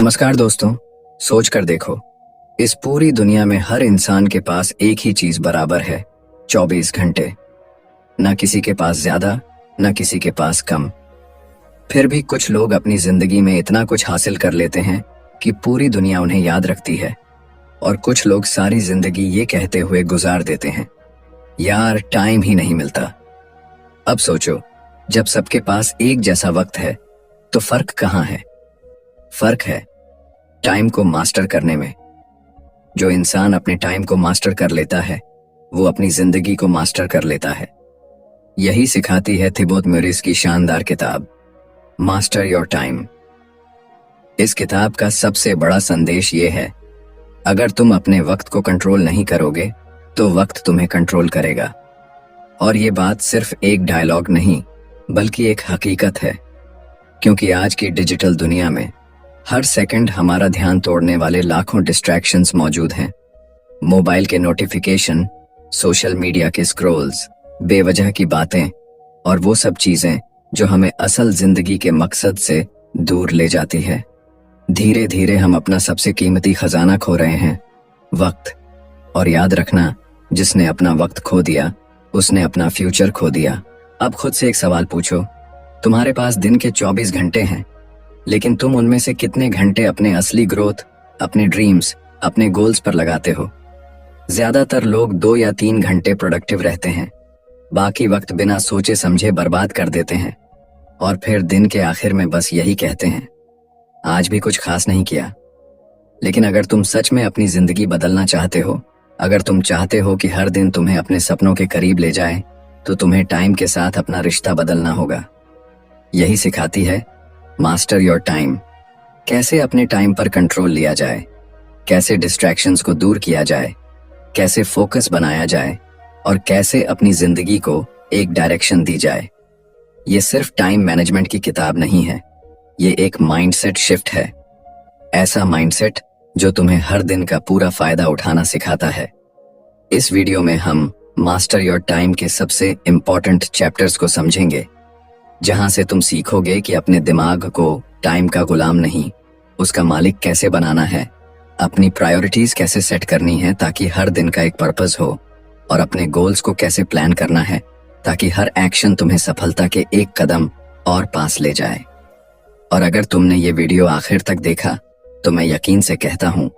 नमस्कार दोस्तों। सोच कर देखो, इस पूरी दुनिया में हर इंसान के पास एक ही चीज बराबर है, 24 घंटे। न किसी के पास ज्यादा, न किसी के पास कम। फिर भी कुछ लोग अपनी जिंदगी में इतना कुछ हासिल कर लेते हैं कि पूरी दुनिया उन्हें याद रखती है, और कुछ लोग सारी जिंदगी ये कहते हुए गुजार देते हैं, यार टाइम ही नहीं मिलता। अब सोचो, जब सबके पास एक जैसा वक्त है तो फर्क कहाँ है? फर्क है टाइम को मास्टर करने में। जो इंसान अपने टाइम को मास्टर कर लेता है, वो अपनी जिंदगी को मास्टर कर लेता है। यही सिखाती है थिबोत म्यूरिस की शानदार किताब मास्टर योर टाइम। इस किताब का सबसे बड़ा संदेश ये है, अगर तुम अपने वक्त को कंट्रोल नहीं करोगे तो वक्त तुम्हें कंट्रोल करेगा। और ये बात सिर्फ एक डायलॉग नहीं, बल्कि एक हकीकत है। क्योंकि आज की डिजिटल दुनिया में हर सेकंड हमारा ध्यान तोड़ने वाले लाखों डिस्ट्रैक्शंस मौजूद हैं। मोबाइल के नोटिफिकेशन, सोशल मीडिया के स्क्रॉल्स, बेवजह की बातें और वो सब चीजें जो हमें असल जिंदगी के मकसद से दूर ले जाती है। धीरे धीरे हम अपना सबसे कीमती खजाना खो रहे हैं, वक्त। और याद रखना, जिसने अपना वक्त खो दिया उसने अपना फ्यूचर खो दिया। अब खुद से एक सवाल पूछो, तुम्हारे पास दिन के 24 घंटे हैं, लेकिन तुम उनमें से कितने घंटे अपने असली ग्रोथ, अपने ड्रीम्स, अपने गोल्स पर लगाते हो? ज्यादातर लोग 2 या 3 घंटे प्रोडक्टिव रहते हैं, बाकी वक्त बिना सोचे समझे बर्बाद कर देते हैं। और फिर दिन के आखिर में बस यही कहते हैं, आज भी कुछ खास नहीं किया। लेकिन अगर तुम सच में अपनी जिंदगी बदलना चाहते हो, अगर तुम चाहते हो कि हर दिन तुम्हें अपने सपनों के करीब ले जाए, तो तुम्हें टाइम के साथ अपना रिश्ता बदलना होगा। यही सिखाती है मास्टर योर टाइम। कैसे अपने टाइम पर कंट्रोल लिया जाए, कैसे डिस्ट्रैक्शंस को दूर किया जाए, कैसे फोकस बनाया जाए, और कैसे अपनी जिंदगी को एक डायरेक्शन दी जाए। ये सिर्फ टाइम मैनेजमेंट की किताब नहीं है, ये एक माइंडसेट शिफ्ट है। ऐसा माइंडसेट जो तुम्हें हर दिन का पूरा फायदा उठाना सिखाता है। इस वीडियो में हम मास्टर योर टाइम के सबसे इंपॉर्टेंट चैप्टर्स को समझेंगे, जहां से तुम सीखोगे कि अपने दिमाग को टाइम का गुलाम नहीं, उसका मालिक कैसे बनाना है, अपनी प्रायोरिटीज कैसे सेट करनी है ताकि हर दिन का एक पर्पस हो, और अपने गोल्स को कैसे प्लान करना है ताकि हर एक्शन तुम्हें सफलता के एक कदम और पास ले जाए। और अगर तुमने ये वीडियो आखिर तक देखा तो मैं यकीन से कहता हूं,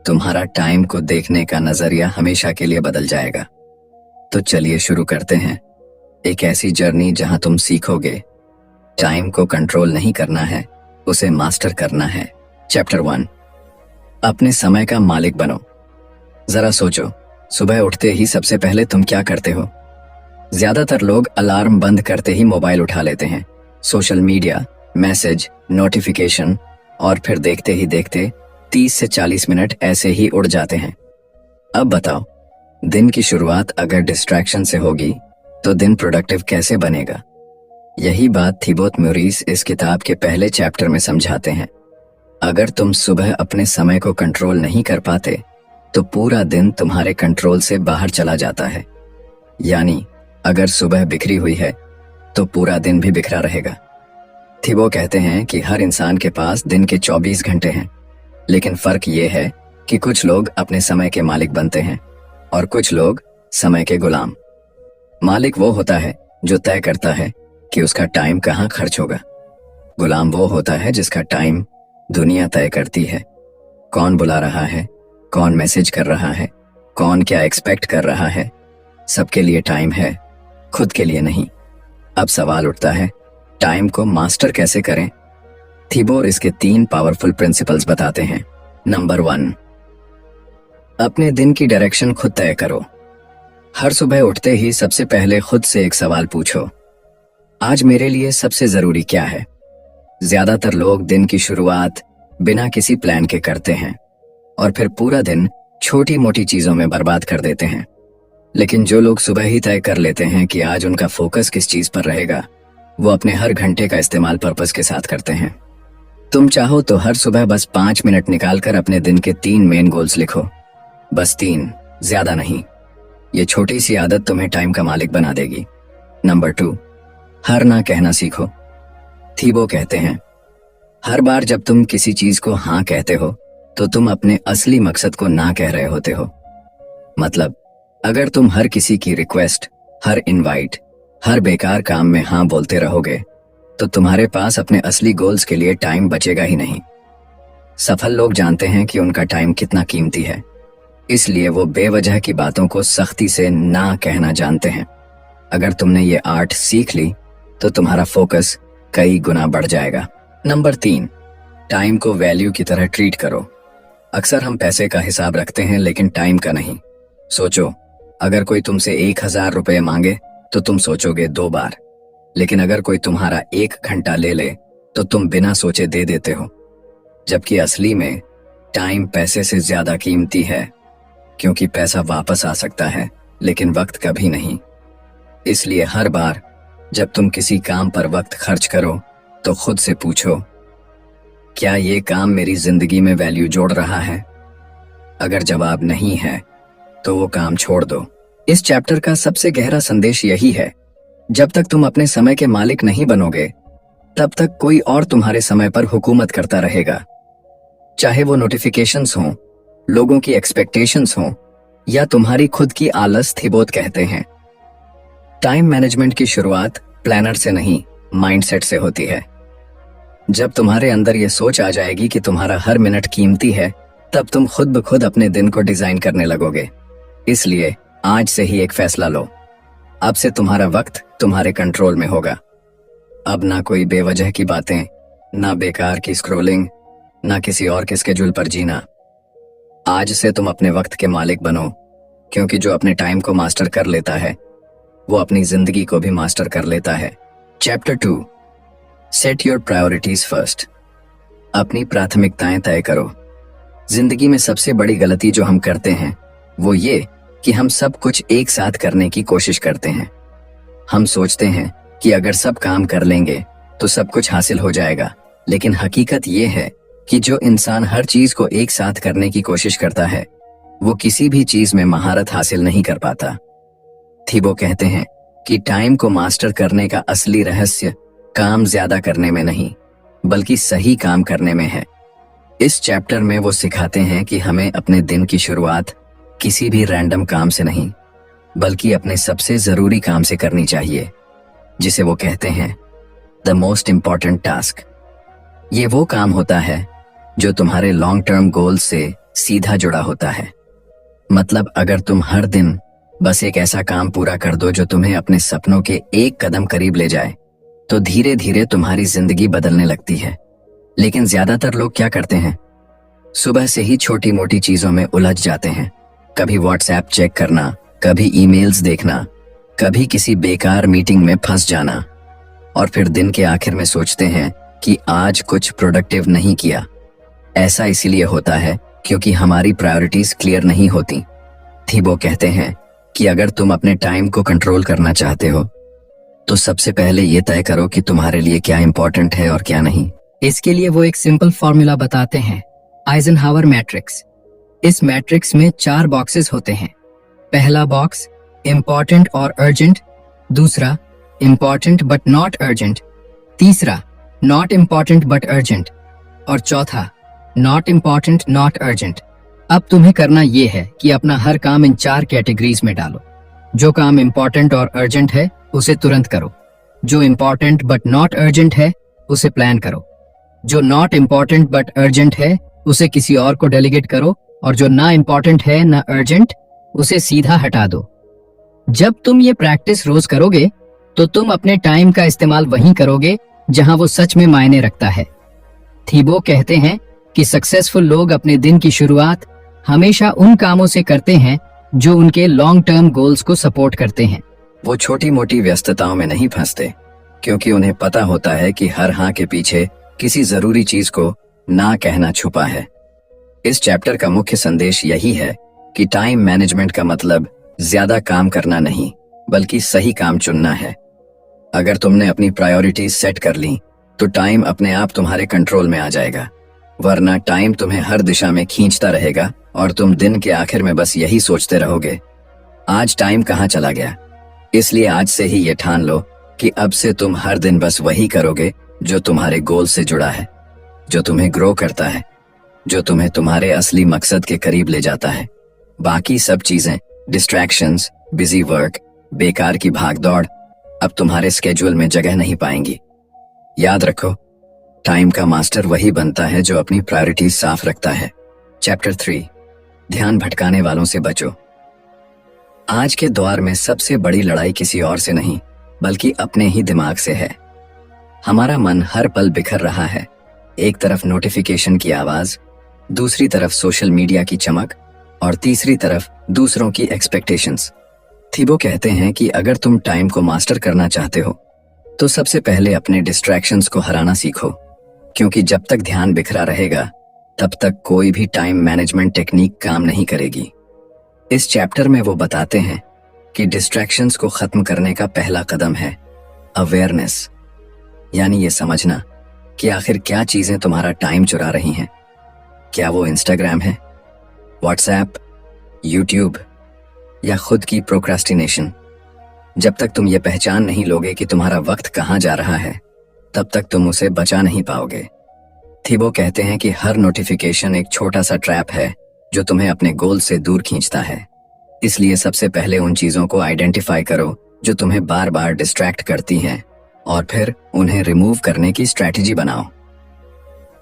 तुम्हारा टाइम को देखने का नजरिया हमेशा के लिए बदल जाएगा। तो चलिए शुरू करते हैं एक ऐसी जर्नी जहां तुम सीखोगे टाइम को कंट्रोल नहीं करना है, उसे मास्टर करना है। चैप्टर 1, अपने समय का मालिक बनो। जरा सोचो, सुबह उठते ही सबसे पहले तुम क्या करते हो? ज्यादातर लोग अलार्म बंद करते ही मोबाइल उठा लेते हैं। सोशल मीडिया, मैसेज, नोटिफिकेशन, और फिर देखते ही देखते 30 से 40 मिनट ऐसे ही उड़ जाते हैं। अब बताओ, दिन की शुरुआत अगर डिस्ट्रैक्शन से होगी तो दिन प्रोडक्टिव कैसे बनेगा? यही बात थिबोत म्यूरिस इस किताब के पहले चैप्टर में समझाते हैं। अगर तुम सुबह अपने समय को कंट्रोल नहीं कर पाते तो पूरा दिन तुम्हारे कंट्रोल से बाहर चला जाता है। यानी अगर सुबह बिखरी हुई है तो पूरा दिन भी बिखरा रहेगा। थिबो कहते हैं कि हर इंसान के पास दिन के 24 घंटे हैं, लेकिन फर्क ये है कि कुछ लोग अपने समय के मालिक बनते हैं और कुछ लोग समय के गुलाम। मालिक वो होता है जो तय करता है कि उसका टाइम कहाँ खर्च होगा। गुलाम वो होता है जिसका टाइम दुनिया तय करती है। कौन बुला रहा है, कौन मैसेज कर रहा है, कौन क्या एक्सपेक्ट कर रहा है, सबके लिए टाइम है, खुद के लिए नहीं। अब सवाल उठता है, टाइम को मास्टर कैसे करें? थिबो इसके 3 पावरफुल प्रिंसिपल्स बताते हैं। नंबर 1, अपने दिन की डायरेक्शन खुद तय करो। हर सुबह उठते ही सबसे पहले खुद से एक सवाल पूछो, आज मेरे लिए सबसे जरूरी क्या है? ज्यादातर लोग दिन की शुरुआत बिना किसी प्लान के करते हैं और फिर पूरा दिन छोटी मोटी चीजों में बर्बाद कर देते हैं। लेकिन जो लोग सुबह ही तय कर लेते हैं कि आज उनका फोकस किस चीज पर रहेगा, वो अपने हर घंटे का इस्तेमाल पर्पस के साथ करते हैं। तुम चाहो तो हर सुबह बस 5 मिनट निकालकर अपने दिन के 3 मेन गोल्स लिखो, बस 3, ज्यादा नहीं। ये छोटी सी आदत तुम्हें टाइम का मालिक बना देगी। नंबर 2, हर ना कहना सीखो। थिबो कहते हैं, हर बार जब तुम किसी चीज को हाँ कहते हो तो तुम अपने असली मकसद को ना कह रहे होते हो। मतलब अगर तुम हर किसी की रिक्वेस्ट, हर इनवाइट, हर बेकार काम में हाँ बोलते रहोगे तो तुम्हारे पास अपने असली गोल्स के लिए टाइम बचेगा ही नहीं। सफल लोग जानते हैं कि उनका टाइम कितना कीमती है, इसलिए वो बेवजह की बातों को सख्ती से ना कहना जानते हैं। अगर तुमने ये आर्ट सीख ली तो तुम्हारा फोकस कई गुना बढ़ जाएगा। नंबर 3, टाइम को वैल्यू की तरह ट्रीट करो। अक्सर हम पैसे का हिसाब रखते हैं लेकिन टाइम का नहीं। सोचो, अगर कोई तुमसे 1000 रुपए मांगे तो तुम सोचोगे 2 बार, लेकिन अगर कोई तुम्हारा 1 घंटा ले ले तो तुम बिना सोचे दे देते हो। जबकि असली में टाइम पैसे से ज्यादा कीमती है, क्योंकि पैसा वापस आ सकता है लेकिन वक्त कभी नहीं। इसलिए हर बार जब तुम किसी काम पर वक्त खर्च करो तो खुद से पूछो, क्या ये काम मेरी जिंदगी में वैल्यू जोड़ रहा है? अगर जवाब नहीं है तो वो काम छोड़ दो। इस चैप्टर का सबसे गहरा संदेश यही है, जब तक तुम अपने समय के मालिक नहीं बनोगे तब तक कोई और तुम्हारे समय पर हुकूमत करता रहेगा। चाहे वो नोटिफिकेशंस हों, लोगों की एक्सपेक्टेशंस हों या तुम्हारी खुद की आलस थिबोत कहते हैं। टाइम मैनेजमेंट की शुरुआत प्लानर से नहीं, माइंडसेट से होती है। जब तुम्हारे अंदर ये सोच आ जाएगी कि तुम्हारा हर मिनट कीमती है, तब तुम खुद ब खुद अपने दिन को डिजाइन करने लगोगे। इसलिए आज से ही एक फैसला लो, अब से तुम्हारा वक्त तुम्हारे कंट्रोल में होगा। अब ना कोई बेवजह की बातें, ना बेकार की स्क्रॉलिंग, ना किसी और के स्केड्यूल पर जीना। आज से तुम अपने वक्त के मालिक बनो, क्योंकि जो अपने टाइम को मास्टर कर लेता है वो अपनी जिंदगी को भी मास्टर कर लेता है। Chapter 2, set your priorities first. अपनी प्राथमिकताएं तय करो। जिंदगी में सबसे बड़ी गलती जो हम करते हैं वो ये कि हम सब कुछ एक साथ करने की कोशिश करते हैं। हम सोचते हैं कि अगर सब काम कर लेंगे तो सब कुछ हासिल हो जाएगा, लेकिन हकीकत ये है कि जो इंसान हर चीज को एक साथ करने की कोशिश करता है वो किसी भी चीज में महारत हासिल नहीं कर पाता। थिबो कहते हैं कि टाइम को मास्टर करने का असली रहस्य काम ज्यादा करने में नहीं बल्कि सही काम करने में है। इस चैप्टर में वो सिखाते हैं कि हमें अपने दिन की शुरुआत किसी भी रैंडम काम से नहीं बल्कि अपने सबसे जरूरी काम से करनी चाहिए, जिसे वो कहते हैं द मोस्ट इंपॉर्टेंट टास्क। ये वो काम होता है जो तुम्हारे लॉन्ग टर्म गोल से सीधा जुड़ा होता है। मतलब अगर तुम हर दिन बस एक ऐसा काम पूरा कर दो जो तुम्हें अपने सपनों के एक कदम करीब ले जाए, तो धीरे धीरे तुम्हारी जिंदगी बदलने लगती है। लेकिन ज्यादातर लोग क्या करते हैं, सुबह से ही छोटी मोटी चीजों में उलझ जाते हैं। कभी व्हाट्सएप चेक करना, कभी ईमेल्स देखना, कभी किसी बेकार मीटिंग में फंस जाना, और फिर दिन के आखिर में सोचते हैं कि आज कुछ प्रोडक्टिव नहीं किया। ऐसा इसीलिए होता है क्योंकि हमारी प्रायोरिटीज क्लियर नहीं होती। थिबो कहते हैं कि अगर तुम अपने टाइम को कंट्रोल करना चाहते हो तो सबसे पहले ये तय करो कि तुम्हारे लिए क्या इंपॉर्टेंट है और क्या नहीं। इसके लिए वो एक सिंपल फॉर्मूला बताते हैं, आइजनहावर मैट्रिक्स। इस मैट्रिक्स में 4 बॉक्सेस होते हैं। पहला बॉक्स इम्पॉर्टेंट और अर्जेंट, दूसरा इम्पॉर्टेंट बट नॉट अर्जेंट, तीसरा नॉट इम्पॉर्टेंट बट अर्जेंट और चौथा नॉट इम्पॉर्टेंट नॉट अर्जेंट। अब तुम्हें करना ये है कि अपना हर काम इन 4 कैटेगरीज में डालो। जो काम इम्पॉर्टेंट और अर्जेंट है उसे तुरंत करो, जो इम्पॉर्टेंट बट नॉट अर्जेंट है उसे प्लान करो, जो नॉट इम्पॉर्टेंट बट अर्जेंट है उसे किसी और को डेलीगेट करो, और जो ना इम्पॉर्टेंट है ना अर्जेंट उसे सीधा हटा दो। जब तुम ये प्रैक्टिस रोज करोगे तो तुम अपने टाइम का इस्तेमाल वहीं करोगे जहां वो सच में मायने रखता है। थिबो कहते हैं कि सक्सेसफुल लोग अपने दिन की शुरुआत हमेशा उन कामों से करते हैं जो उनके लॉन्ग टर्म गोल्स को सपोर्ट करते हैं। वो छोटी मोटी व्यस्तताओं में नहीं फंसते, क्योंकि उन्हें पता होता है कि हर हाँ के पीछे किसी जरूरी चीज को ना कहना छुपा है। इस चैप्टर का मुख्य संदेश यही है कि टाइम मैनेजमेंट का मतलब ज्यादा काम करना नहीं बल्कि सही काम चुनना है। अगर तुमने अपनी प्रायोरिटीज सेट कर ली तो टाइम अपने आप तुम्हारे कंट्रोल में आ जाएगा, वरना टाइम तुम्हें हर दिशा में खींचता रहेगा और तुम दिन के आखिर में बस यही सोचते रहोगे, आज टाइम कहाँ चला गया। इसलिए आज से ही ये ठान लो कि अब से तुम हर दिन बस वही करोगे जो तुम्हारे गोल से जुड़ा है। जो तुम्हें ग्रो करता है, जो तुम्हें तुम्हारे असली मकसद के करीब ले जाता है। बाकी सब चीजें, डिस्ट्रैक्शंस, बिजी वर्क, बेकार की भागदौड़ अब तुम्हारे स्केड्यूल में जगह नहीं पाएंगी। याद रखो, टाइम का मास्टर वही बनता है जो अपनी प्रायोरिटीज साफ रखता है। चैप्टर 3, ध्यान भटकाने वालों से बचो। आज के दौर में सबसे बड़ी लड़ाई किसी और से नहीं, बल्कि अपने ही दिमाग से है। हमारा मन हर पल बिखर रहा है। एक तरफ नोटिफिकेशन की आवाज, दूसरी तरफ सोशल मीडिया की चमक और तीसरी तरफ दूसरों की एक्सपेक्टेशंस। थीबो कहते हैं कि अगर तुम टाइम को मास्टर करना चाहते हो तो सबसे पहले अपने डिस्ट्रैक्शंस को हराना सीखो, क्योंकि जब तक ध्यान बिखरा रहेगा तब तक कोई भी टाइम मैनेजमेंट टेक्निक काम नहीं करेगी। इस चैप्टर में वो बताते हैं कि डिस्ट्रैक्शंस को खत्म करने का पहला कदम है अवेयरनेस, यानी ये समझना कि आखिर क्या चीजें तुम्हारा टाइम चुरा रही हैं। क्या वो इंस्टाग्राम है, व्हाट्सएप, यूट्यूब या खुद की प्रोक्रास्टिनेशन। जब तक तुम ये पहचान नहीं लोगे कि तुम्हारा वक्त कहाँ जा रहा है, तब तक तुम उसे बचा नहीं पाओगे। थीबो कहते हैं कि हर नोटिफिकेशन एक छोटा सा ट्रैप है जो तुम्हें अपने गोल से दूर खींचता है। इसलिए सबसे पहले उन चीजों को आइडेंटिफाई करो जो तुम्हें बार बार डिस्ट्रैक्ट करती हैं, और फिर उन्हें रिमूव करने की स्ट्रैटेजी बनाओ।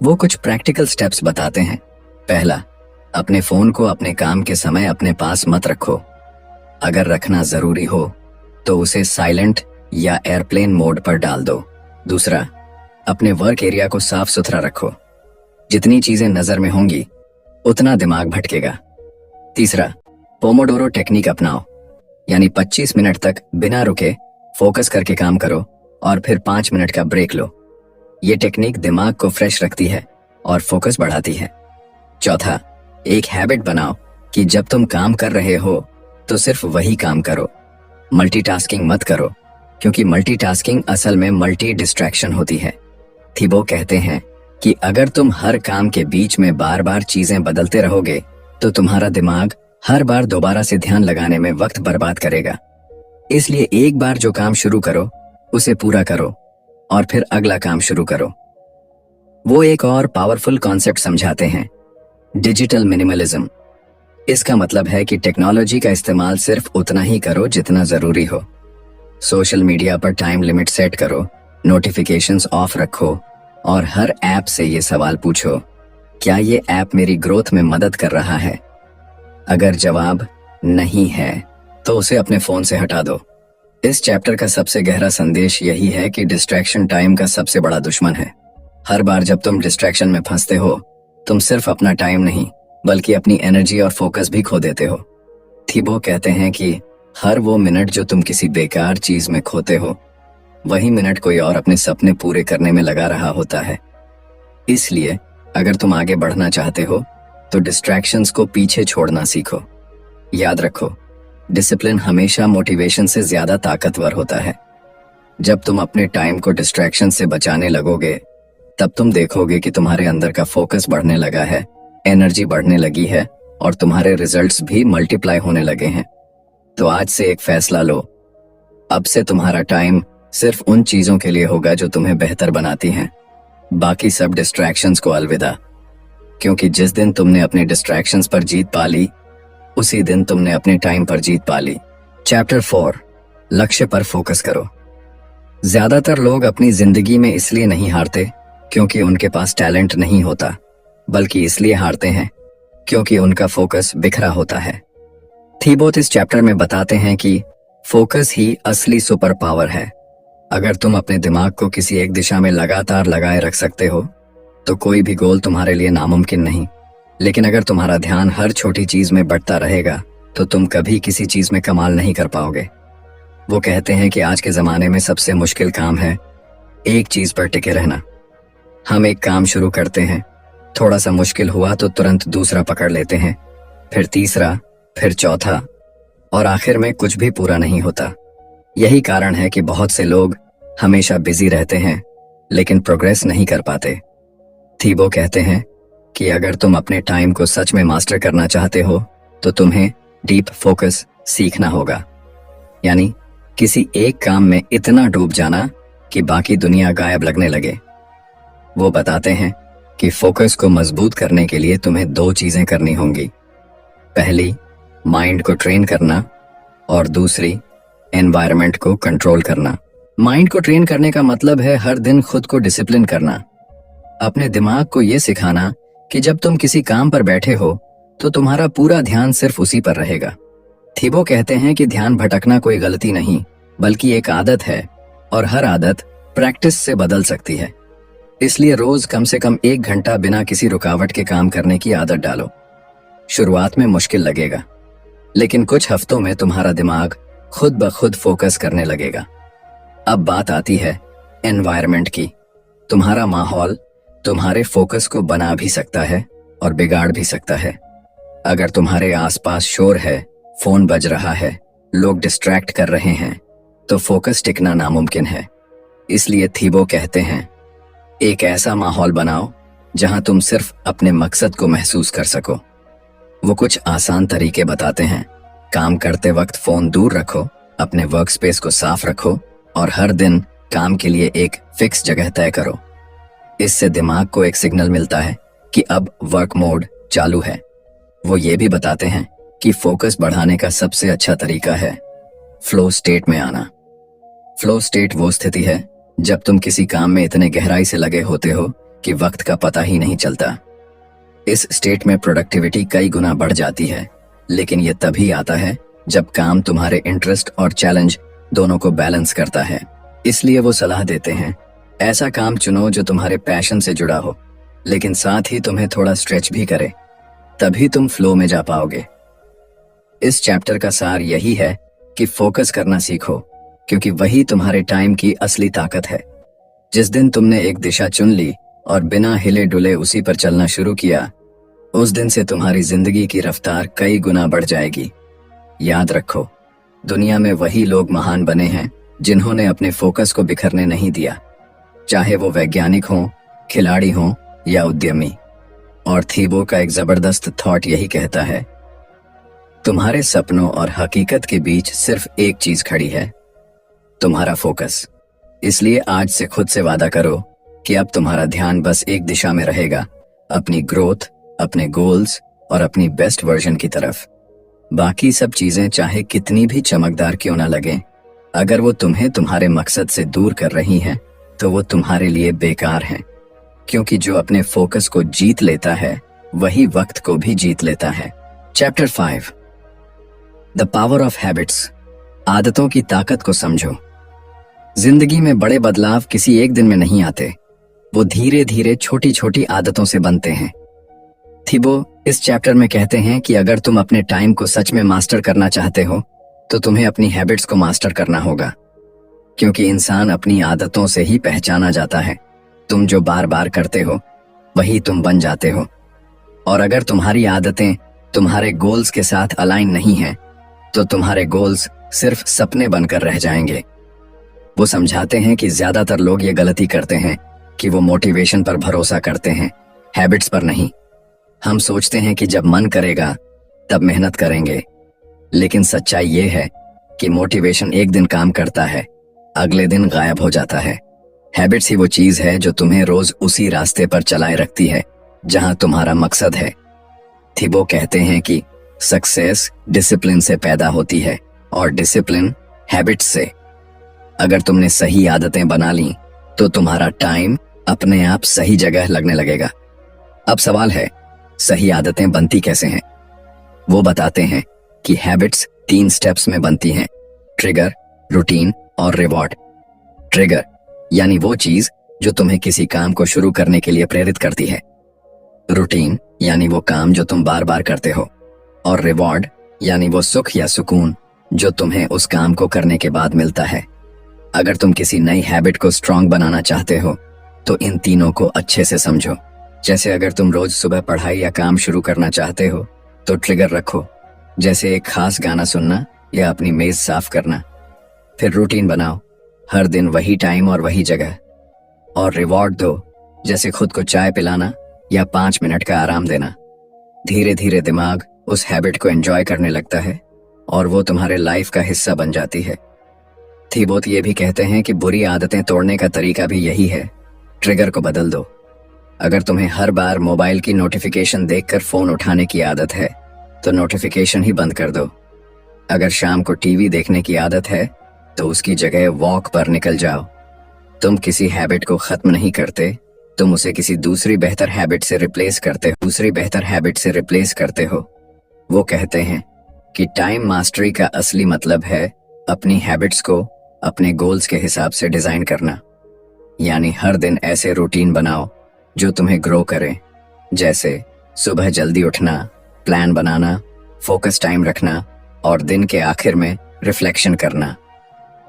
वो कुछ प्रैक्टिकल स्टेप्स बताते हैं। पहला, अपने फोन को अपने काम के समय अपने पास मत रखो। अगर रखना जरूरी हो तो उसे साइलेंट या एयरप्लेन मोड पर डाल दो। दूसरा, अपने वर्क एरिया को साफ सुथरा रखो। जितनी चीजें नजर में होंगी उतना दिमाग भटकेगा। तीसरा, पोमोडोरो टेक्निक अपनाओ, यानी 25 मिनट तक बिना रुके फोकस करके काम करो और फिर 5 मिनट का ब्रेक लो। ये टेक्निक दिमाग को फ्रेश रखती है और फोकस बढ़ाती है। चौथा, एक हैबिट बनाओ कि जब तुम काम कर रहे हो तो सिर्फ वही काम करो, मल्टीटास्किंग मत करो, क्योंकि मल्टीटास्किंग असल में मल्टी डिस्ट्रैक्शन होती है। थीबो कहते हैं कि अगर तुम हर काम के बीच में बार बार चीजें बदलते रहोगे तो तुम्हारा दिमाग हर बार दोबारा से ध्यान लगाने में वक्त बर्बाद करेगा। इसलिए एक बार जो काम शुरू करो उसे पूरा करो और फिर अगला काम शुरू करो। वो एक और पावरफुल कॉन्सेप्ट समझाते हैं, डिजिटल मिनिमलिज्म। इसका मतलब है कि टेक्नोलॉजी का इस्तेमाल सिर्फ उतना ही करो जितना जरूरी हो। सोशल मीडिया पर टाइम लिमिट सेट करो, नोटिफिकेशंस ऑफ रखो और हर ऐप से ये सवाल पूछो, क्या ये ऐप मेरी ग्रोथ में मदद कर रहा है? अगर जवाब नहीं है तो उसे अपने फोन से हटा दो। इस चैप्टर का सबसे गहरा संदेश यही है कि डिस्ट्रैक्शन टाइम का सबसे बड़ा दुश्मन है। हर बार जब तुम डिस्ट्रैक्शन में फंसते हो, तुम सिर्फ अपना टाइम नहीं बल्कि अपनी एनर्जी और फोकस भी खो देते हो। थीबो कहते हैं कि हर वो मिनट जो तुम किसी बेकार चीज में खोते हो, वही मिनट कोई और अपने सपने पूरे करने में लगा रहा होता है। इसलिए अगर तुम आगे बढ़ना चाहते हो तो डिस्ट्रैक्शंस को पीछे छोड़ना सीखो। याद रखो, डिसिप्लिन हमेशा मोटिवेशन से ज्यादा ताकतवर होता है। जब तुम अपने टाइम को डिस्ट्रैक्शन से बचाने लगोगे, तब तुम देखोगे कि तुम्हारे अंदर का फोकस बढ़ने लगा है, एनर्जी बढ़ने लगी है और तुम्हारे रिजल्ट्स भी मल्टीप्लाई होने लगे हैं। तो आज से एक फैसला लो, अब से तुम्हारा टाइम सिर्फ उन चीजों के लिए होगा जो तुम्हें बेहतर बनाती हैं। बाकी सब डिस्ट्रैक्शंस को अलविदा, क्योंकि जिस दिन तुमने अपने डिस्ट्रैक्शंस पर जीत पा ली, उसी दिन तुमने अपने टाइम पर जीत पा ली। चैप्टर 4, लक्ष्य पर फोकस करो। ज्यादातर लोग अपनी जिंदगी में इसलिए नहीं हारते क्योंकि उनके पास टैलेंट नहीं होता, बल्कि इसलिए हारते हैं क्योंकि उनका फोकस बिखरा होता है। थीबो इस चैप्टर में बताते हैं कि फोकस ही असली सुपर पावर है। अगर तुम अपने दिमाग को किसी एक दिशा में लगातार लगाए रख सकते हो तो कोई भी गोल तुम्हारे लिए नामुमकिन नहीं। लेकिन अगर तुम्हारा ध्यान हर छोटी चीज में बढ़ता रहेगा तो तुम कभी किसी चीज में कमाल नहीं कर पाओगे। वो कहते हैं कि आज के जमाने में सबसे मुश्किल काम है एक चीज पर टिके रहना। हम एक काम शुरू करते हैं, थोड़ा सा मुश्किल हुआ तो तुरंत दूसरा पकड़ लेते हैं, फिर तीसरा, फिर चौथा, और आखिर में कुछ भी पूरा नहीं होता। यही कारण है कि बहुत से लोग हमेशा बिजी रहते हैं लेकिन प्रोग्रेस नहीं कर पाते। थीबो कहते हैं कि अगर तुम अपने टाइम को सच में मास्टर करना चाहते हो तो तुम्हें डीप फोकस सीखना होगा, यानी किसी एक काम में इतना डूब जाना कि बाकी दुनिया गायब लगने लगे। वो बताते हैं कि फोकस को मजबूत करने के लिए तुम्हें दो चीजें करनी होंगी। पहली, माइंड को ट्रेन करना, और दूसरी, एनवायरनमेंट को कंट्रोल करना। माइंड को ट्रेन करने का मतलब है हर दिन खुद को डिसिप्लिन करना, अपने दिमाग को यह सिखाना कि जब तुम किसी काम पर बैठे हो तो तुम्हारा पूरा ध्यान सिर्फ उसी पर रहेगा। थीबो कहते हैं कि ध्यान भटकना कोई गलती नहीं बल्कि एक आदत है, और हर आदत प्रैक्टिस से बदल सकती है। इसलिए रोज कम से कम 1 घंटा बिना किसी रुकावट के काम करने की आदत डालो। शुरुआत में मुश्किल लगेगा, लेकिन कुछ हफ्तों में तुम्हारा दिमाग खुद ब खुद फोकस करने लगेगा। अब बात आती है एनवायरनमेंट की। तुम्हारा माहौल तुम्हारे फोकस को बना भी सकता है और बिगाड़ भी सकता है। अगर तुम्हारे आसपास शोर है, फोन बज रहा है, लोग डिस्ट्रैक्ट कर रहे हैं, तो फोकस टिकना नामुमकिन है। इसलिए थीबो कहते हैं, एक ऐसा माहौल बनाओ जहां तुम सिर्फ अपने मकसद को महसूस कर सको। वो कुछ आसान तरीके बताते हैं। काम करते वक्त फोन दूर रखो, अपने वर्क स्पेस को साफ रखो, और हर दिन काम के लिए एक फिक्स जगह तय करो। इससे दिमाग को एक सिग्नल मिलता है कि अब वर्क मोड चालू है। वो ये भी बताते हैं कि फोकस बढ़ाने का सबसे अच्छा तरीका है फ्लो स्टेट में आना। फ्लो स्टेट वो स्थिति है जब तुम किसी काम में इतने गहराई से लगे होते हो कि वक्त का पता ही नहीं चलता। इस स्टेट में प्रोडक्टिविटी कई गुना बढ़ जाती है, लेकिन ये तभी आता है जब काम तुम्हारे इंटरेस्ट और चैलेंज दोनों को बैलेंस करता है। इसलिए वो सलाह देते हैं, ऐसा काम चुनो जो तुम्हारे पैशन से जुड़ा हो, लेकिन साथ ही तुम्हें थोड़ा स्ट्रेच भी करे, तभी तुम फ्लो में जा पाओगे। इस चैप्टर का सार यही है कि फोकस करना सीखो, क्योंकि वही तुम्हारे टाइम की असली ताकत है। जिस दिन तुमने एक दिशा चुन ली और बिना हिले डुले उसी पर चलना शुरू किया, उस दिन से तुम्हारी जिंदगी की रफ्तार कई गुना बढ़ जाएगी। याद रखो, दुनिया में वही लोग महान बने हैं जिन्होंने अपने फोकस को बिखरने नहीं दिया, चाहे वो वैज्ञानिक हों, खिलाड़ी हों या उद्यमी। और थीबो का एक जबरदस्त थॉट यही कहता है, तुम्हारे सपनों और हकीकत के बीच सिर्फ एक चीज खड़ी है, तुम्हारा फोकस। इसलिए आज से खुद से वादा करो कि अब तुम्हारा ध्यान बस एक दिशा में रहेगा, अपनी ग्रोथ, अपने गोल्स और अपनी बेस्ट वर्जन की तरफ। बाकी सब चीजें चाहे कितनी भी चमकदार क्यों ना लगें, अगर वो तुम्हें तुम्हारे मकसद से दूर कर रही हैं, तो वो तुम्हारे लिए बेकार हैं, क्योंकि जो अपने फोकस को जीत लेता है वही वक्त को भी जीत लेता है। Chapter 5, the power of habits. आदतों की ताकत को समझो। जिंदगी में बड़े बदलाव किसी एक दिन में नहीं आते, वो धीरे धीरे छोटी छोटी आदतों से बनते हैं। थीबो इस चैप्टर में कहते हैं कि अगर तुम अपने टाइम को सच में मास्टर करना चाहते हो, तो तुम्हें अपनी हैबिट्स को मास्टर करना होगा, क्योंकि इंसान अपनी आदतों से ही पहचाना जाता है। तुम जो बार बार करते हो वही तुम बन जाते हो, और अगर तुम्हारी आदतें तुम्हारे गोल्स के साथ अलाइन नहीं हैं, तो तुम्हारे गोल्स सिर्फ सपने बनकर रह जाएंगे। वो समझाते हैं कि ज्यादातर लोग ये गलती करते हैं कि वो मोटिवेशन पर भरोसा करते हैं, हैबिट्स पर नहीं। हम सोचते हैं कि जब मन करेगा तब मेहनत करेंगे, लेकिन सच्चाई ये है कि मोटिवेशन एक दिन काम करता है, अगले दिन गायब हो जाता है। हैबिट्स ही वो चीज है जो तुम्हें रोज उसी रास्ते पर चलाए रखती है जहां तुम्हारा मकसद है। थीबो कहते हैं कि सक्सेस डिसिप्लिन से पैदा होती है और डिसिप्लिन हैबिट्स से। अगर तुमने सही आदतें बना ली तो तुम्हारा टाइम अपने आप सही जगह लगने लगेगा। अब सवाल है, सही आदतें बनती कैसे हैं? वो बताते हैं कि हैबिट्स 3 स्टेप्स में बनती हैं, ट्रिगर, रूटीन और रिवॉर्ड। ट्रिगर यानी वो चीज जो तुम्हें किसी काम को शुरू करने के लिए प्रेरित करती है। रूटीन यानी वो काम जो तुम बार बार करते हो, और रिवॉर्ड यानी वो सुख या सुकून जो तुम्हें उस काम को करने के बाद मिलता है। अगर तुम किसी नई हैबिट को स्ट्रांग बनाना चाहते हो तो इन तीनों को अच्छे से समझो। जैसे अगर तुम रोज सुबह पढ़ाई या काम शुरू करना चाहते हो तो ट्रिगर रखो, जैसे एक खास गाना सुनना या अपनी मेज साफ करना। फिर रूटीन बनाओ, हर दिन वही टाइम और वही जगह। और रिवॉर्ड दो, जैसे खुद को चाय पिलाना या 5 मिनट का आराम देना। धीरे धीरे दिमाग उस हैबिट को एंजॉय करने लगता है और वो तुम्हारे लाइफ का हिस्सा बन जाती है। थीबो ये भी कहते हैं कि बुरी आदतें तोड़ने का तरीका भी यही है, ट्रिगर को बदल दो। अगर तुम्हें हर बार मोबाइल की नोटिफिकेशन देखकर फोन उठाने की आदत है तो नोटिफिकेशन ही बंद कर दो। अगर शाम को टीवी देखने की आदत है तो उसकी जगह वॉक पर निकल जाओ। तुम किसी हैबिट को खत्म नहीं करते, तुम उसे किसी दूसरी बेहतर हैबिट से रिप्लेस करते हो। वो कहते हैं कि टाइम मास्टरी का असली मतलब है अपनी हैबिट्स को अपने गोल्स के हिसाब से डिजाइन करना। यानी हर दिन ऐसे रूटीन बनाओ जो तुम्हें ग्रो करें, जैसे सुबह जल्दी उठना, प्लान बनाना, फोकस टाइम रखना और दिन के आखिर में रिफ्लेक्शन करना।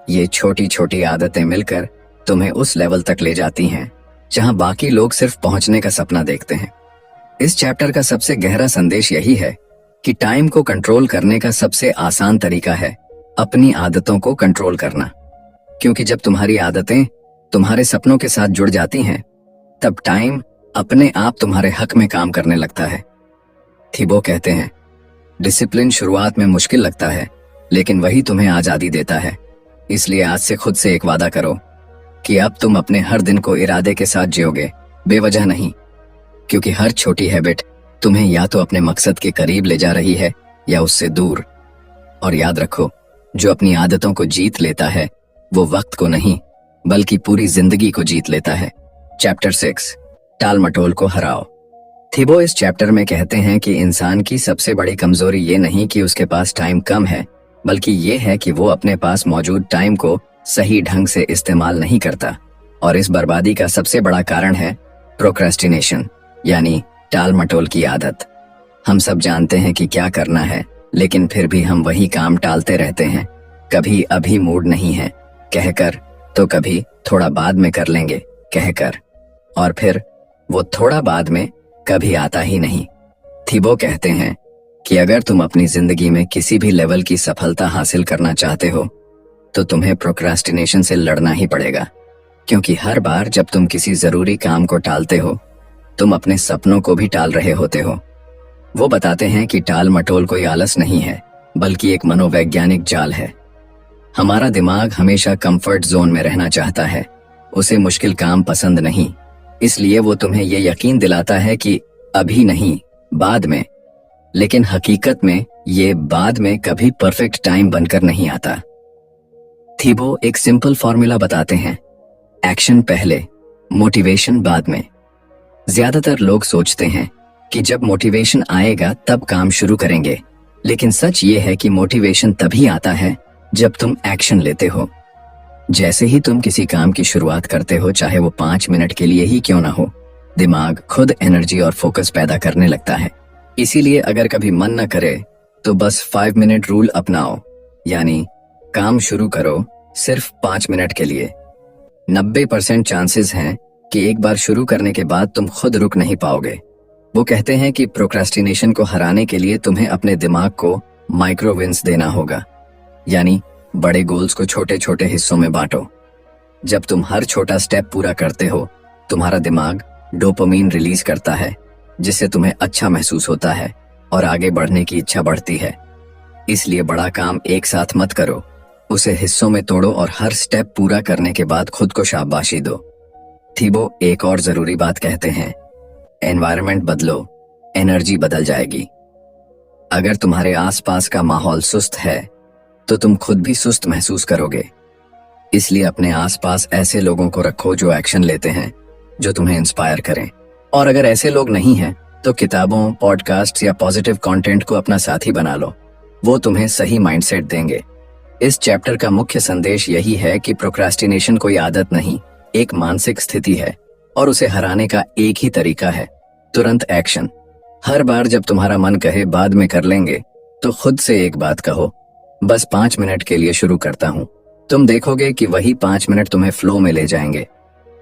ये छोटी छोटी आदतें मिलकर तुम्हें उस लेवल तक ले जाती हैं जहां बाकी लोग सिर्फ पहुंचने का सपना देखते हैं। इस चैप्टर का सबसे गहरा संदेश यही है कि टाइम को कंट्रोल करने का सबसे आसान तरीका है अपनी आदतों को कंट्रोल करना। क्योंकि जब तुम्हारी आदतें तुम्हारे सपनों के साथ जुड़ जाती हैं, तब टाइम अपने आप तुम्हारे हक में काम करने लगता है। थिबो कहते हैं, डिसिप्लिन शुरुआत में मुश्किल लगता है, लेकिन वही तुम्हें आजादी देता है। इसलिए आज से खुद से एक वादा करो कि अब तुम अपने हर दिन को इरादे के साथ जियोगे, बेवजह नहीं। क्योंकि हर छोटी हैबिट तुम्हें या तो अपने मकसद के करीब ले जा रही है या उससे दूर। और याद रखो, जो अपनी आदतों को जीत लेता है वो वक्त को नहीं बल्कि पूरी जिंदगी को जीत लेता है। चैप्टर 6, टाल मटोल को हराओ। थिबो इस चैप्टर में कहते हैं कि इंसान की सबसे बड़ी कमजोरी ये नहीं कि उसके पास टाइम कम है, बल्कि ये है कि वो अपने पास मौजूद टाइम को सही ढंग से इस्तेमाल नहीं करता। और इस बर्बादी का सबसे बड़ा कारण है प्रोक्रेस्टिनेशन, यानी टाल मटोल की आदत। हम सब जानते हैं कि क्या करना है, लेकिन फिर भी हम वही काम टालते रहते हैं। कभी अभी मूड नहीं है कहकर, तो कभी थोड़ा बाद में कर लेंगे कहकर, और फिर वो थोड़ा बाद में कभी आता ही नहीं। थिबो कहते हैं कि अगर तुम अपनी जिंदगी में किसी भी लेवल की सफलता हासिल करना चाहते हो तो तुम्हें प्रोक्रास्टिनेशन से लड़ना ही पड़ेगा। क्योंकि हर बार जब तुम किसी जरूरी काम को टालते हो, तुम अपने सपनों को भी टाल रहे होते हो। वो बताते हैं कि टाल मटोल कोई आलस नहीं है, बल्कि एक मनोवैज्ञानिक जाल है। हमारा दिमाग हमेशा कंफर्ट जोन में रहना चाहता है, उसे मुश्किल काम पसंद नहीं। इसलिए वो तुम्हें ये यकीन दिलाता है कि अभी नहीं, बाद में। लेकिन हकीकत में ये बाद में कभी परफेक्ट टाइम बनकर नहीं आता। थिबो एक सिंपल फॉर्मूला बताते हैं, एक्शन पहले, मोटिवेशन बाद में। ज्यादातर लोग सोचते हैं कि जब मोटिवेशन आएगा तब काम शुरू करेंगे, लेकिन सच ये है कि मोटिवेशन तभी आता है जब तुम एक्शन लेते हो। जैसे ही तुम किसी काम की शुरुआत करते हो, चाहे वो 5 मिनट के लिए ही क्यों ना हो, दिमाग खुद एनर्जी और फोकस पैदा करने लगता है। इसीलिए अगर कभी मन न करे तो बस 5 मिनट रूल अपनाओ, यानी काम शुरू करो सिर्फ 5 मिनट के लिए। 90% चांसेस हैं कि एक बार शुरू करने के बाद तुम खुद रुक नहीं पाओगे। वो कहते हैं कि प्रोक्रास्टिनेशन को हराने के लिए तुम्हें अपने दिमाग को माइक्रो विन्स देना होगा, यानी बड़े गोल्स को छोटे छोटे हिस्सों में बांटो। जब तुम हर छोटा स्टेप पूरा करते हो, तुम्हारा दिमाग डोपामीन रिलीज करता है, जिससे तुम्हें अच्छा महसूस होता है और आगे बढ़ने की इच्छा बढ़ती है। इसलिए बड़ा काम एक साथ मत करो, उसे हिस्सों में तोड़ो और हर स्टेप पूरा करने के बाद खुद को शाबाशी दो। थिबो एक और जरूरी बात कहते हैं, एनवायरनमेंट बदलो, एनर्जी बदल जाएगी। अगर तुम्हारे आसपास का माहौल सुस्त है तो तुम खुद भी सुस्त महसूस करोगे। इसलिए अपने आसपास ऐसे लोगों को रखो जो एक्शन लेते हैं, जो तुम्हें इंस्पायर करें। और अगर ऐसे लोग नहीं हैं तो किताबों, पॉडकास्ट या पॉजिटिव कंटेंट को अपना साथी बना लो, वो तुम्हें सही माइंडसेट देंगे। इस चैप्टर का मुख्य संदेश यही है कि प्रोक्रास्टिनेशन कोई आदत नहीं, एक मानसिक स्थिति है और उसे हराने का एक ही तरीका है, तुरंत एक्शन। हर बार जब तुम्हारा मन कहे बाद में कर लेंगे, तो खुद से एक बात कहो, बस 5 मिनट के लिए शुरू करता हूँ। तुम देखोगे कि वही 5 मिनट तुम्हें फ्लो में ले जाएंगे।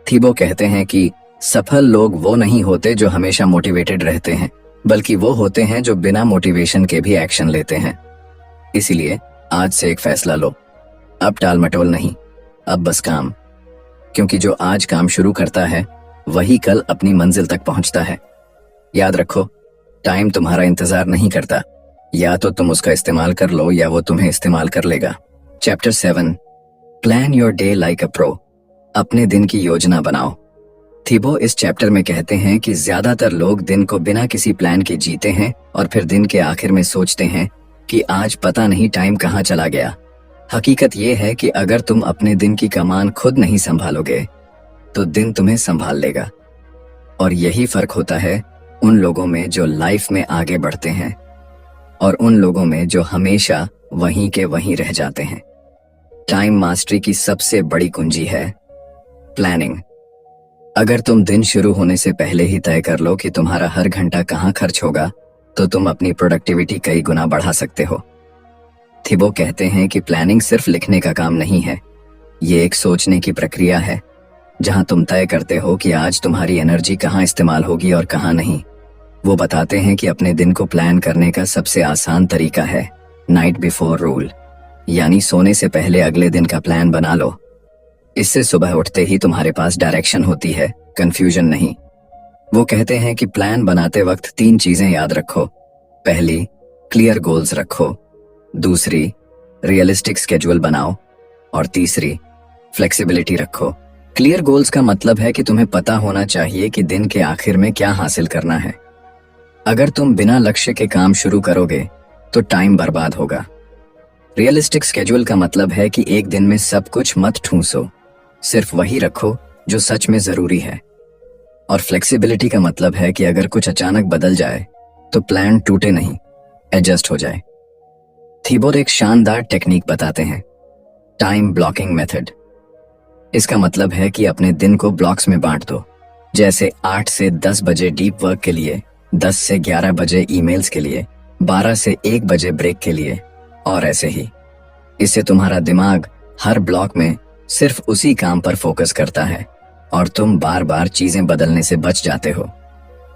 थिबो कहते हैं कि सफल लोग वो नहीं होते जो हमेशा मोटिवेटेड रहते हैं, बल्कि वो होते हैं जो बिना मोटिवेशन के भी एक्शन लेते हैं। इसीलिए आज से एक फैसला लो, अब टाल मटोल नहीं, अब बस काम। क्योंकि जो आज काम शुरू करता है वही कल अपनी मंजिल तक पहुंचता है। याद रखो, टाइम तुम्हारा इंतजार नहीं करता, या तो तुम उसका इस्तेमाल कर लो या वो तुम्हें इस्तेमाल कर लेगा। Chapter 7, plan your day like a pro. अपने दिन की योजना बनाओ। थीबो इस चैप्टर में कहते हैं कि ज्यादातर लोग दिन को बिना किसी प्लान के जीते हैं और फिर दिन के आखिर में सोचते हैं कि आज पता नहीं टाइम कहाँ चला गया। हकीकत ये है कि अगर तुम अपने दिन की कमान खुद नहीं संभालोगे तो दिन तुम्हें संभाल लेगा। और यही फर्क होता है उन लोगों में जो लाइफ में आगे बढ़ते हैं और उन लोगों में जो हमेशा वहीं के वहीं रह जाते हैं। टाइम मास्टरी की सबसे बड़ी कुंजी है प्लानिंग। अगर तुम दिन शुरू होने से पहले ही तय कर लो कि तुम्हारा हर घंटा कहाँ खर्च होगा तो तुम अपनी प्रोडक्टिविटी कई गुना बढ़ा सकते हो। थिबो कहते हैं कि प्लानिंग सिर्फ लिखने का काम नहीं है, ये एक सोचने की प्रक्रिया है जहां तुम तय करते हो कि आज तुम्हारी एनर्जी कहाँ इस्तेमाल होगी और कहाँ नहीं। वो बताते हैं कि अपने दिन को प्लान करने का सबसे आसान तरीका है नाइट बिफोर रूल, यानी सोने से पहले अगले दिन का प्लान बना लो। इससे सुबह उठते ही तुम्हारे पास डायरेक्शन होती है, कंफ्यूजन नहीं। वो कहते हैं कि प्लान बनाते वक्त 3 चीजें याद रखो। पहली, क्लियर गोल्स रखो। दूसरी, रियलिस्टिक स्केड्यूल बनाओ। और तीसरी, फ्लेक्सिबिलिटी रखो। क्लियर गोल्स का मतलब है कि तुम्हें पता होना चाहिए कि दिन के आखिर में क्या हासिल करना है। अगर तुम बिना लक्ष्य के काम शुरू करोगे तो टाइम बर्बाद होगा। रियलिस्टिक स्केड्यूल का मतलब है कि एक दिन में सब कुछ मत ठूंसो, सिर्फ वही रखो जो सच में जरूरी है। और फ्लेक्सिबिलिटी का मतलब है कि अगर कुछ अचानक बदल जाए तो प्लान टूटे नहीं, एडजस्ट हो जाए। थीबो एक शानदार टेक्निक बताते हैं, टाइम ब्लॉकिंग मेथड। इसका मतलब है कि अपने दिन को ब्लॉक्स में बांट दो, जैसे 8 से 10 बजे डीप वर्क के लिए, 10 से 11 बजे ईमेल्स के लिए, 12 से 1 बजे ब्रेक के लिए, और ऐसे ही। इससे तुम्हारा दिमाग हर ब्लॉक में सिर्फ उसी काम पर फोकस करता है और तुम बार बार चीजें बदलने से बच जाते हो।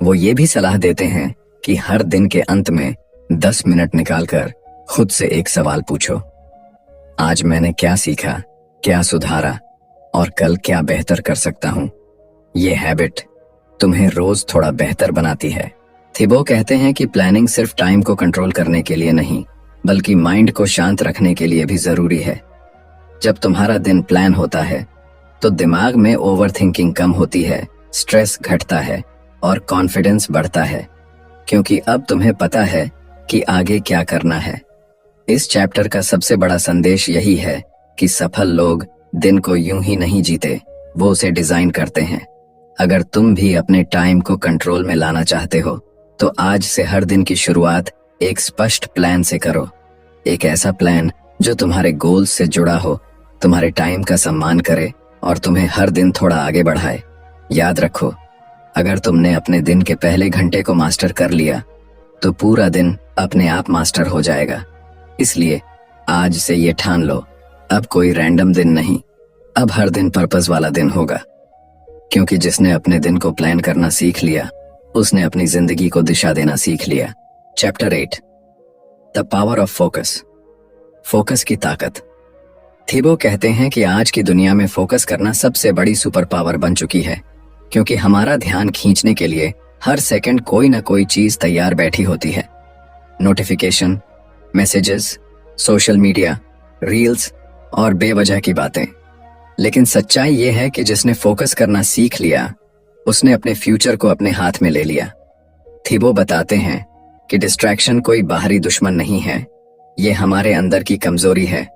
वो ये भी सलाह देते हैं कि हर दिन के अंत में 10 मिनट निकालकर खुद से एक सवाल पूछो, आज मैंने क्या सीखा, क्या सुधारा और कल क्या बेहतर कर सकता हूं। ये हैबिट तुम्हें रोज थोड़ा बेहतर बनाती है। थिबो कहते हैं कि प्लानिंग सिर्फ टाइम को कंट्रोल करने के लिए नहीं, बल्कि माइंड को शांत रखने के लिए भी जरूरी है। जब तुम्हारा दिन प्लान होता है तो दिमाग में ओवरथिंकिंग कम होती है, स्ट्रेस घटता है और कॉन्फिडेंस बढ़ता है, क्योंकि अब तुम्हें पता है कि आगे क्या करना है। इस चैप्टर का सबसे बड़ा संदेश यही है कि सफल लोग दिन को यूं ही नहीं जीते, वो उसे डिजाइन करते हैं। अगर तुम भी अपने टाइम को कंट्रोल में लाना चाहते हो तो आज से हर दिन की शुरुआत एक स्पष्ट प्लान से करो। एक ऐसा प्लान जो तुम्हारे गोल्स से जुड़ा हो, तुम्हारे टाइम का सम्मान करे और तुम्हें हर दिन थोड़ा आगे बढ़ाए। याद रखो, अगर तुमने अपने दिन के पहले घंटे को मास्टर कर लिया तो पूरा दिन अपने आप मास्टर हो जाएगा। इसलिए आज से ये ठान लो, अब कोई रैंडम दिन नहीं, अब हर दिन पर्पस वाला दिन होगा। क्योंकि जिसने अपने दिन को प्लान करना सीख लिया, उसने अपनी जिंदगी को दिशा देना सीख लिया। Chapter 8, the power of focus. Focus की ताकत। थिबो कहते हैं कि आज की दुनिया में फोकस करना सबसे बड़ी सुपर पावर बन चुकी है, क्योंकि हमारा ध्यान खींचने के लिए हर सेकंड कोई ना कोई चीज तैयार बैठी होती है। Notification, messages, social media, reels और बेवजह की बातें। लेकिन सच्चाई ये है कि जिसने फोकस करना सीख लिया, उसने अपने फ्यूचर को अपने हाथ में ले लिया। थिबो बताते हैं कि डिस्ट्रैक्शन कोई बाहरी दुश्मन नहीं है, ये हमारे अंदर की कमजोरी है।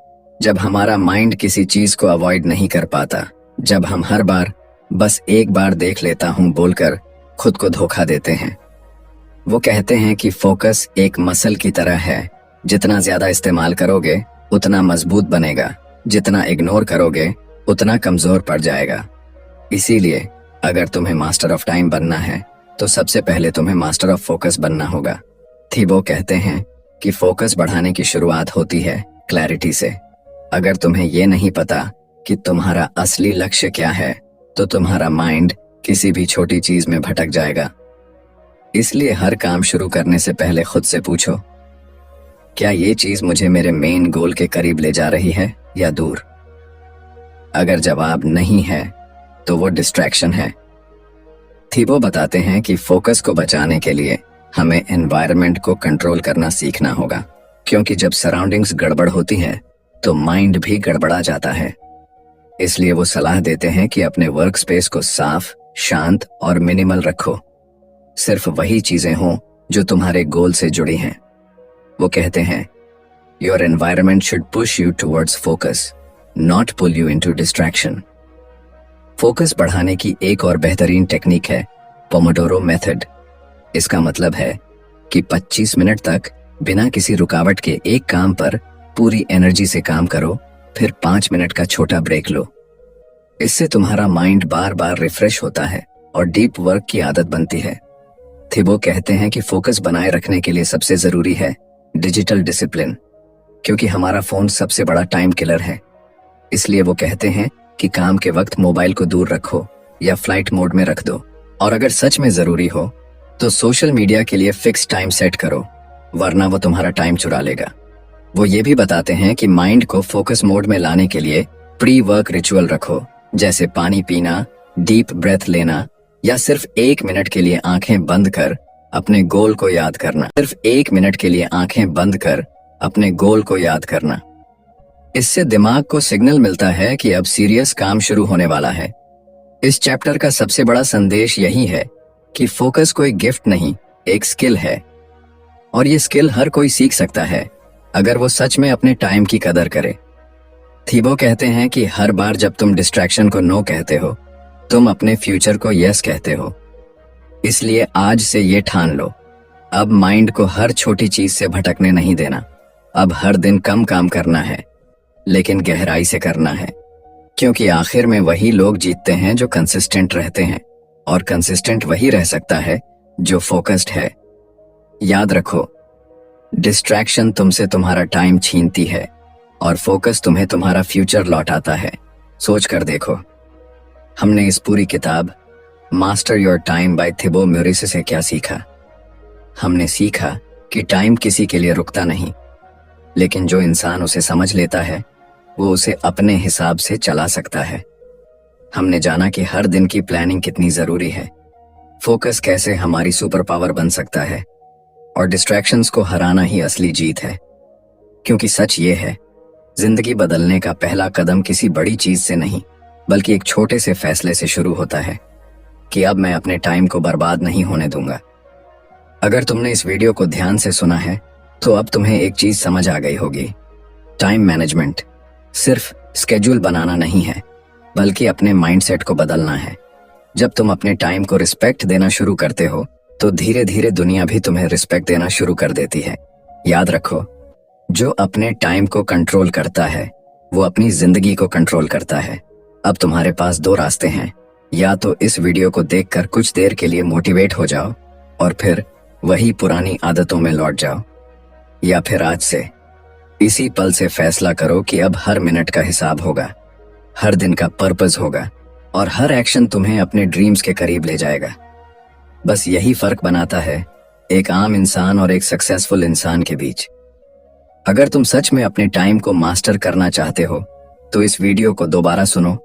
जब हमारा माइंड किसी चीज को अवॉइड नहीं कर पाता, जब हम हर बार बस एक बार देख लेता हूं बोलकर खुद को धोखा देते हैं। वो कहते हैं कि फोकस एक मसल की तरह है, जितना ज्यादा इस्तेमाल करोगे उतना मजबूत बनेगा, जितना इग्नोर करोगे उतना कमजोर पड़ जाएगा। इसीलिए अगर तुम्हें मास्टर ऑफ टाइम बनना है तो सबसे पहले तुम्हें मास्टर ऑफ फोकस बनना होगा। थिबो कहते हैं कि फोकस बढ़ाने की शुरुआत होती है क्लैरिटी से। अगर तुम्हें ये नहीं पता कि तुम्हारा असली लक्ष्य क्या है तो तुम्हारा माइंड किसी भी छोटी चीज में भटक जाएगा। इसलिए हर काम शुरू करने से पहले खुद से पूछो, क्या ये चीज मुझे मेरे मेन गोल के करीब ले जा रही है या दूर? अगर जवाब नहीं है तो वो डिस्ट्रैक्शन है। थिबो बताते हैं कि फोकस को बचाने के लिए हमें एनवायरनमेंट को कंट्रोल करना सीखना होगा, क्योंकि जब सराउंडिंग्स गड़बड़ होती है तो माइंड भी गड़बड़ा जाता है। इसलिए वो सलाह देते हैं कि अपने वर्क स्पेस को साफ, शांत और मिनिमल रखो। सिर्फ वही चीजें हों जो तुम्हारे गोल से जुड़ी हैं। वो कहते हैं, your environment should push you towards focus, not pull you into distraction. Focus बढ़ाने की एक और बेहतरीन टेक्निक है पोमोडोरो मेथड। इसका मतलब है कि 25 मिनट तक बिना किसी रुकावट के एक काम पर पूरी एनर्जी से काम करो, फिर 5 मिनट का छोटा ब्रेक लो। इससे तुम्हारा माइंड बार बार रिफ्रेश होता है और डीप वर्क की आदत बनती है। थिबो कहते हैं कि फोकस बनाए रखने के लिए सबसे जरूरी है डिजिटल डिसिप्लिन, क्योंकि हमारा फोन सबसे बड़ा टाइम किलर है। इसलिए वो कहते हैं कि काम के वक्त मोबाइल को दूर रखो या फ्लाइट मोड में रख दो, और अगर सच में जरूरी हो तो सोशल मीडिया के लिए फिक्स टाइम सेट करो, वरना वो तुम्हारा टाइम चुरा लेगा। वो ये भी बताते हैं कि माइंड को फोकस मोड में लाने के लिए प्री वर्क रिचुअल रखो, जैसे पानी पीना, डीप ब्रेथ लेना, या सिर्फ 1 मिनट के लिए आंखें बंद कर अपने गोल को याद करना। सिर्फ 1 मिनट के लिए आंखें बंद कर अपने गोल को याद करना। इससे दिमाग को सिग्नल मिलता है कि अब सीरियस काम शुरू होने वाला है। इस चैप्टर का सबसे बड़ा संदेश यही है कि फोकस कोई गिफ्ट नहीं, एक स्किल है, और ये स्किल हर कोई सीख सकता है अगर वो सच में अपने टाइम की कदर करे। थीबो कहते हैं कि हर बार जब तुम डिस्ट्रैक्शन को नो कहते हो, तुम अपने फ्यूचर को यस कहते हो। इसलिए आज से ये ठान लो, अब माइंड को हर छोटी चीज से भटकने नहीं देना। अब हर दिन कम काम करना है, लेकिन गहराई से करना है, क्योंकि आखिर में वही लोग जीतते हैं जो कंसिस्टेंट रहते हैं, और कंसिस्टेंट वही रह सकता है जो फोकस्ड है। याद रखो, डिस्ट्रैक्शन तुमसे तुम्हारा टाइम छीनती है और फोकस तुम्हें तुम्हारा फ्यूचर लौटाता है। सोच कर देखो, हमने इस पूरी किताब मास्टर योर टाइम बाय थिबो म्यूरिस से क्या सीखा। हमने सीखा कि टाइम किसी के लिए रुकता नहीं, लेकिन जो इंसान उसे समझ लेता है वो उसे अपने हिसाब से चला सकता है। हमने जाना कि हर दिन की प्लानिंग कितनी जरूरी है, फोकस कैसे हमारी सुपर पावर बन सकता है, और डिस्ट्रैक्शंस को हराना ही असली जीत है। क्योंकि सच ये है, जिंदगी बदलने का पहला कदम किसी बड़ी चीज से नहीं, बल्कि एक छोटे से फैसले से शुरू होता है कि अब मैं अपने टाइम को बर्बाद नहीं होने दूंगा। अगर तुमने इस वीडियो को ध्यान से सुना है तो अब तुम्हें एक चीज समझ आ गई होगी, टाइम मैनेजमेंट सिर्फ स्केड्यूल बनाना नहीं है, बल्कि अपने माइंडसेट को बदलना है। जब तुम अपने टाइम को रिस्पेक्ट देना शुरू करते हो तो धीरे धीरे दुनिया भी तुम्हें रिस्पेक्ट देना शुरू कर देती है। याद रखो, जो अपने टाइम को कंट्रोल करता है वो अपनी जिंदगी को कंट्रोल करता है। अब तुम्हारे पास 2 रास्ते हैं, या तो इस वीडियो को देखकर कुछ देर के लिए मोटिवेट हो जाओ और फिर वही पुरानी आदतों में लौट जाओ, या फिर आज से इसी पल से फैसला करो कि अब हर मिनट का हिसाब होगा, हर दिन का पर्पस होगा, और हर एक्शन तुम्हें अपने ड्रीम्स के करीब ले जाएगा। बस यही फर्क बनाता है एक आम इंसान और एक सक्सेसफुल इंसान के बीच। अगर तुम सच में अपने टाइम को मास्टर करना चाहते हो तो इस वीडियो को दोबारा सुनो,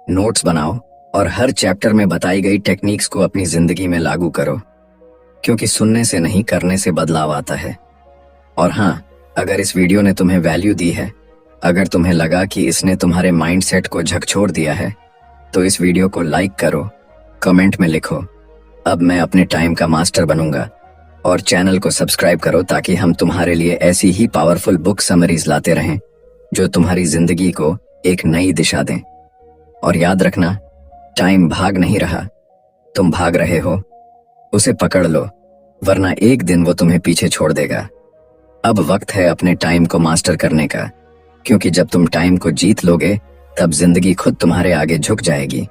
नोट्स बनाओ और हर चैप्टर में बताई गई टेक्निक्स को अपनी जिंदगी में लागू करो, क्योंकि सुनने से नहीं करने से बदलाव आता है। और हाँ, अगर इस वीडियो ने तुम्हें वैल्यू दी है, अगर तुम्हें लगा कि इसने तुम्हारे माइंडसेट को झकझोर दिया है, तो इस वीडियो को लाइक करो, कमेंट में लिखो, अब मैं अपने टाइम का मास्टर बनूंगा, और चैनल को सब्सक्राइब करो ताकि हम तुम्हारे लिए ऐसी ही पावरफुल बुक समरीज लाते रहें जो तुम्हारी जिंदगी को एक नई दिशा दें। और याद रखना, टाइम भाग नहीं रहा, तुम भाग रहे हो। उसे पकड़ लो, वरना एक दिन वो तुम्हें पीछे छोड़ देगा। अब वक्त है अपने टाइम को मास्टर करने का, क्योंकि जब तुम टाइम को जीत लोगे तब जिंदगी खुद तुम्हारे आगे झुक जाएगी।